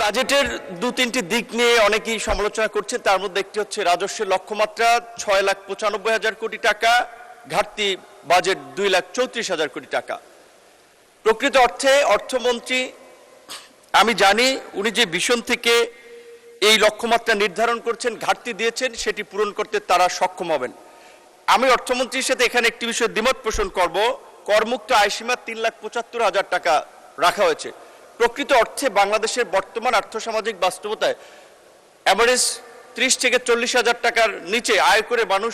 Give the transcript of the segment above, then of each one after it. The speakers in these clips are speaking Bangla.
বাজেটের দু তিনটি দিক নিয়ে অনেকেই সমালোচনা করছেন। তার মধ্যে একটি হচ্ছে রাজস্বের লক্ষ্যমাত্রা 6,95,000 কোটি টাকা, ঘাটতি বাজেট 2,34,000 কোটি টাকা। প্রকৃত অর্থে অর্থমন্ত্রী, আমি জানি উনি যে ভিশন থেকে এই লক্ষ্যমাত্রা নির্ধারণ করছেন, ঘাটতি দিয়েছেন, সেটি পূরণ করতে তারা সক্ষম হবেন। আমি অর্থমন্ত্রীর সাথে এখানে একটি বিষয়ে দ্বিমত পোষণ করব। করমুক্ত আয়সীমা 3,75,000 টাকা রাখা হয়েছে। প্রকৃত অর্থে বাংলাদেশের বর্তমান আর্থসামাজিক বাস্তবতায় অ্যাভারেজ 30 থেকে 40,000 টাকার নিচে আয় করে মানুষ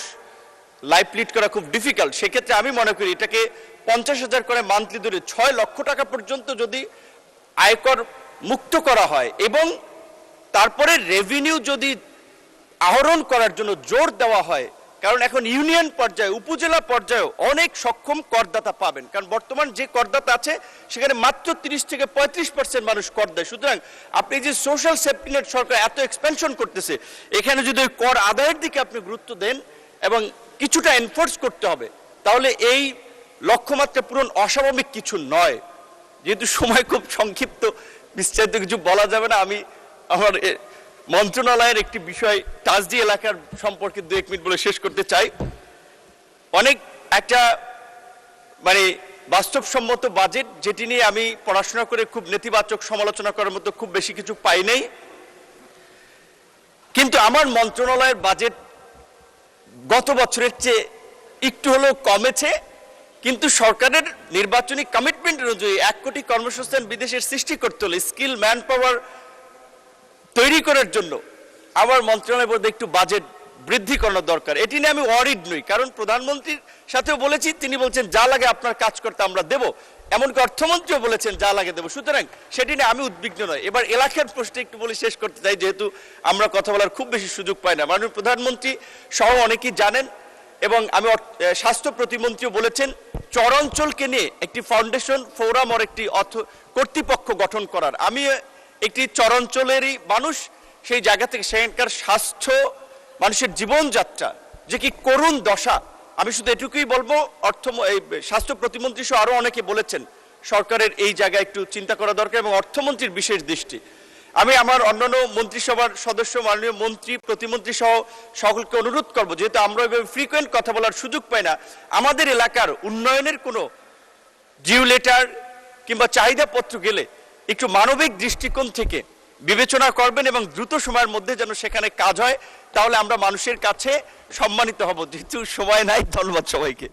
লাইফ লিড করা খুব ডিফিকাল্ট। সেক্ষেত্রে আমি মনে করি এটাকে 50,000 করে মান্থলি ধরে 6 লক্ষ টাকা পর্যন্ত যদি আয়কর মুক্ত করা হয় এবং তারপরে রেভিনিউ যদি আহরণ করার জন্য জোর দেওয়া হয়, কারণ এখন ইউনিয়ন পর্যায়ে, উপজেলা পর্যায়েও অনেক সক্ষম করদাতা পাবেন। কারণ বর্তমান যে করদাতা আছে সেখানে মাত্র 30 থেকে 35% মানুষ কর দেয়। সুতরাং আপনি যে সোশ্যাল সেফটি নেট সরকার এত এক্সপেনশন করতেছে, এখানে যদি কর আদায়ের দিকে আপনি গুরুত্ব দেন এবং কিছুটা এনফোর্স করতে হবে, তাহলে এই লক্ষ্যমাত্রা পূরণ অস্বাভাবিক কিছু নয়। যেহেতু সময় খুব সংক্ষিপ্ত, বিস্তারিত কিছু বলা যাবে না। আমি আমার মন্ত্রণালয়ের একটি বিষয় টাজডি এলাকার সম্পর্কে 2-1 মিনিট বলে শেষ করতে চাই। অনেক একটা বাস্তবসম্মত বাজেট, যেটি নিয়ে আমি পড়াশোনা করে খুব নেতিবাচক সমালোচনা করার মতো খুব বেশি কিছু পাই নাই। কিন্তু আমার মন্ত্রণালয়ের বাজেট গত বছরের চেয়ে একটু হলেও কমেছে, কিন্তু সরকারের নির্বাচনী কমিটমেন্ট অনুযায়ী 1 কোটি কর্মসংস্থান বিদেশের সৃষ্টি করতে হলে স্কিল ম্যান পাওয়ার তৈরি করার জন্য আমার মন্ত্রণালয়ের মধ্যে একটু বাজেট বৃদ্ধি করানো দরকার। এটি নিয়ে আমি ওয়ারিড নই, কারণ প্রধানমন্ত্রীর সাথেও বলেছি, তিনি বলছেন যা লাগে আপনার কাজ করতে আমরা দেব, এমনকি অর্থমন্ত্রীও বলেছেন যা লাগে দেব। সুতরাং সেটি নিয়ে আমি উদ্বিগ্ন নয়। এবার এলাকার প্রশ্নে একটু বলে শেষ করতে চাই, যেহেতু আমরা কথা বলার খুব বেশি সুযোগ পাই না। মাননীয় প্রধানমন্ত্রী সহ অনেকেই জানেন, এবং আমি স্বাস্থ্য প্রতিমন্ত্রীও বলেছেন চরাঞ্চলকে নিয়ে একটি ফাউন্ডেশন ফোরাম ওর একটি কর্তৃপক্ষ গঠন করার। আমি একটি চরাঞ্চলেরই মানুষ, সেই জায়গা থেকে সেখানকার স্বাস্থ্য, মানুষের জীবনযাত্রা যে কি করুণ দশা, আমি শুধু এটুকুই বলবো, স্বাস্থ্য প্রতিমন্ত্রী সহ আরো অনেকে বলেছেন সরকারের এই জায়গায় একটু চিন্তা করা দরকার এবং অর্থমন্ত্রীর বিশেষ দৃষ্টি। আমি আমার অন্যান্য মন্ত্রিসভার সদস্য, মাননীয় মন্ত্রী, প্রতিমন্ত্রী সহ সকলকে অনুরোধ করবো, যেহেতু আমরা এভাবে ফ্রিকোয়েন্ট কথা বলার সুযোগ পাই না, আমাদের এলাকার উন্নয়নের কোনো ডিউ লেটার কিংবা চাহিদাপত্র গেলে একটু মানবিক দৃষ্টিকোণ থেকে বিবেচনা করবেন এবং দ্রুত সময়ের মধ্যে যেন সেখানে কাজ হয়, তাহলে আমরা মানুষের কাছে সম্মানিত হব। যেহেতু সময় নাই, ধন্যবাদ সবাইকে।